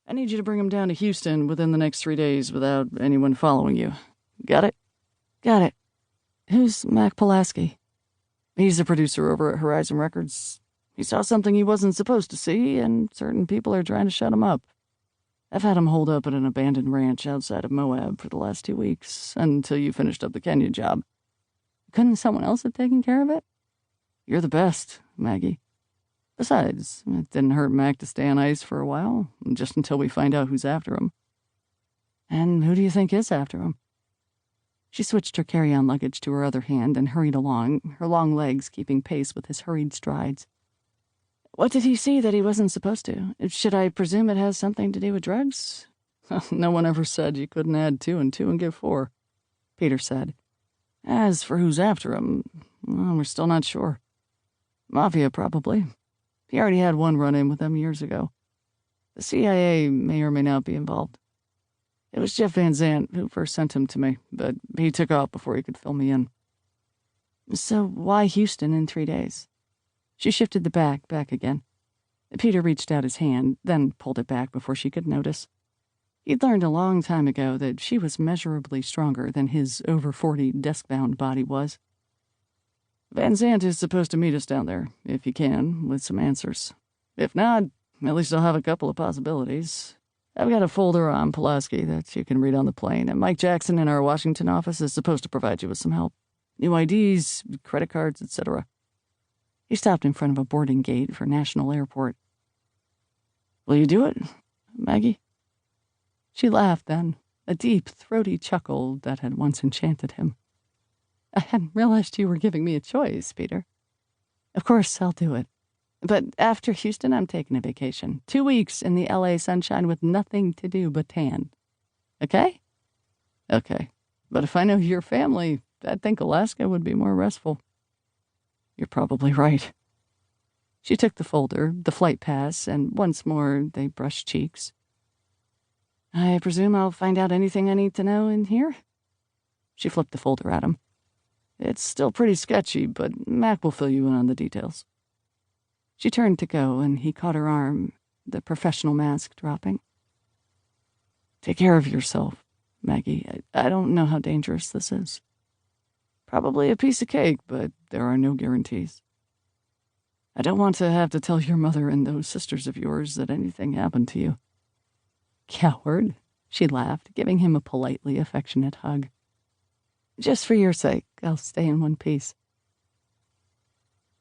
I need you to bring him down to Houston within the next 3 days without anyone following you. Got it? Got it. Who's Mack Pulaski? He's a producer over at Horizon Records. He saw something he wasn't supposed to see, and certain people are trying to shut him up. I've had him holed up at an abandoned ranch outside of Moab for the last 2 weeks, until you finished up the Kenya job. Couldn't someone else have taken care of it? You're the best, Maggie. Besides, it didn't hurt Mack to stay on ice for a while, just until we find out who's after him. And who do you think is after him? She switched her carry-on luggage to her other hand and hurried along, her long legs keeping pace with his hurried strides. What did he see that he wasn't supposed to? Should I presume it has something to do with drugs? No one ever said you couldn't add 2 and 2 and get 4, Peter said. As for who's after him, well, we're still not sure. Mafia, probably. He already had one run-in with them years ago. The CIA may or may not be involved. It was Jeff Van Zandt who first sent him to me, but he took off before he could fill me in. So why Houston in 3 days? She shifted the back again. Peter reached out his hand, then pulled it back before she could notice. He'd learned a long time ago that she was measurably stronger than his over 40 desk-bound body was. Van Zandt is supposed to meet us down there, if he can, with some answers. If not, at least I'll have a couple of possibilities. I've got a folder on Pulaski that you can read on the plane, and Mike Jackson in our Washington office is supposed to provide you with some help. New IDs, credit cards, etc. He stopped in front of a boarding gate for National Airport. Will you do it, Maggie? She laughed then, a deep, throaty chuckle that had once enchanted him. I hadn't realized you were giving me a choice, Peter. Of course, I'll do it. But after Houston, I'm taking a vacation. 2 weeks in the L.A. sunshine with nothing to do but tan. Okay? Okay. But if I know your family, I'd think Alaska would be more restful. You're probably right. She took the folder, the flight pass, and once more they brushed cheeks. I presume I'll find out anything I need to know in here? She flipped the folder at him. It's still pretty sketchy, but Mack will fill you in on the details. She turned to go, and he caught her arm, the professional mask dropping. Take care of yourself, Maggie. I don't know how dangerous this is. Probably a piece of cake, but there are no guarantees. I don't want to have to tell your mother and those sisters of yours that anything happened to you. Coward, she laughed, giving him a politely affectionate hug. Just for your sake, I'll stay in one piece.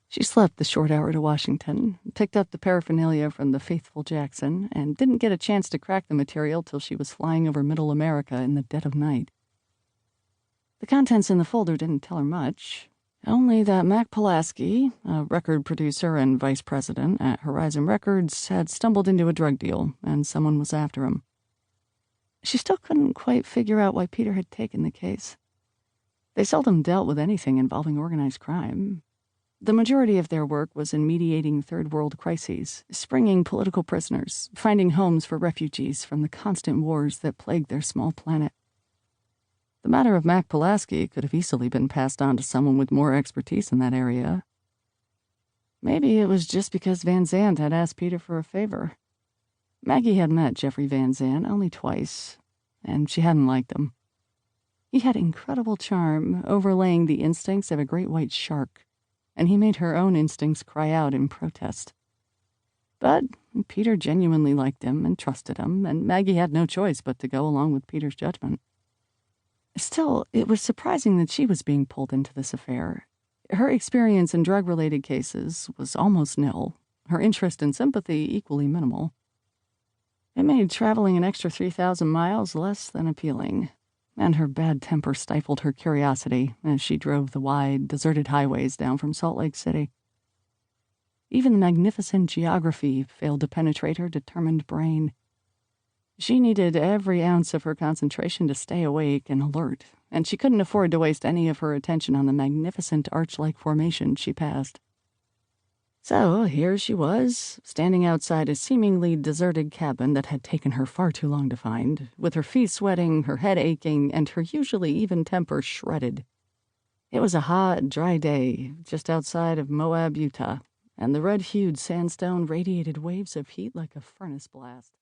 She slept the short hour to Washington, picked up the paraphernalia from the faithful Jackson, and didn't get a chance to crack the material till she was flying over Middle America in the dead of night. The contents in the folder didn't tell her much, only that Mack Pulaski, a record producer and vice president at Horizon Records, had stumbled into a drug deal, and someone was after him. She still couldn't quite figure out why Peter had taken the case. They seldom dealt with anything involving organized crime. The majority of their work was in mediating third-world crises, springing political prisoners, finding homes for refugees from the constant wars that plagued their small planet. The matter of Mack Pulaski could have easily been passed on to someone with more expertise in that area. Maybe it was just because Van Zandt had asked Peter for a favor. Maggie had met Jeffrey Van Zandt only twice, and she hadn't liked him. He had incredible charm, overlaying the instincts of a great white shark, and he made her own instincts cry out in protest. But Peter genuinely liked him and trusted him, and Maggie had no choice but to go along with Peter's judgment. Still, it was surprising that she was being pulled into this affair. Her experience in drug-related cases was almost nil, her interest and sympathy equally minimal. It made traveling an extra 3,000 miles less than appealing, and her bad temper stifled her curiosity as she drove the wide, deserted highways down from Salt Lake City. Even the magnificent geography failed to penetrate her determined brain. She needed every ounce of her concentration to stay awake and alert, and she couldn't afford to waste any of her attention on the magnificent arch-like formation she passed. So here she was, standing outside a seemingly deserted cabin that had taken her far too long to find, with her feet sweating, her head aching, and her usually even temper shredded. It was a hot, dry day just outside of Moab, Utah, and the red-hued sandstone radiated waves of heat like a furnace blast.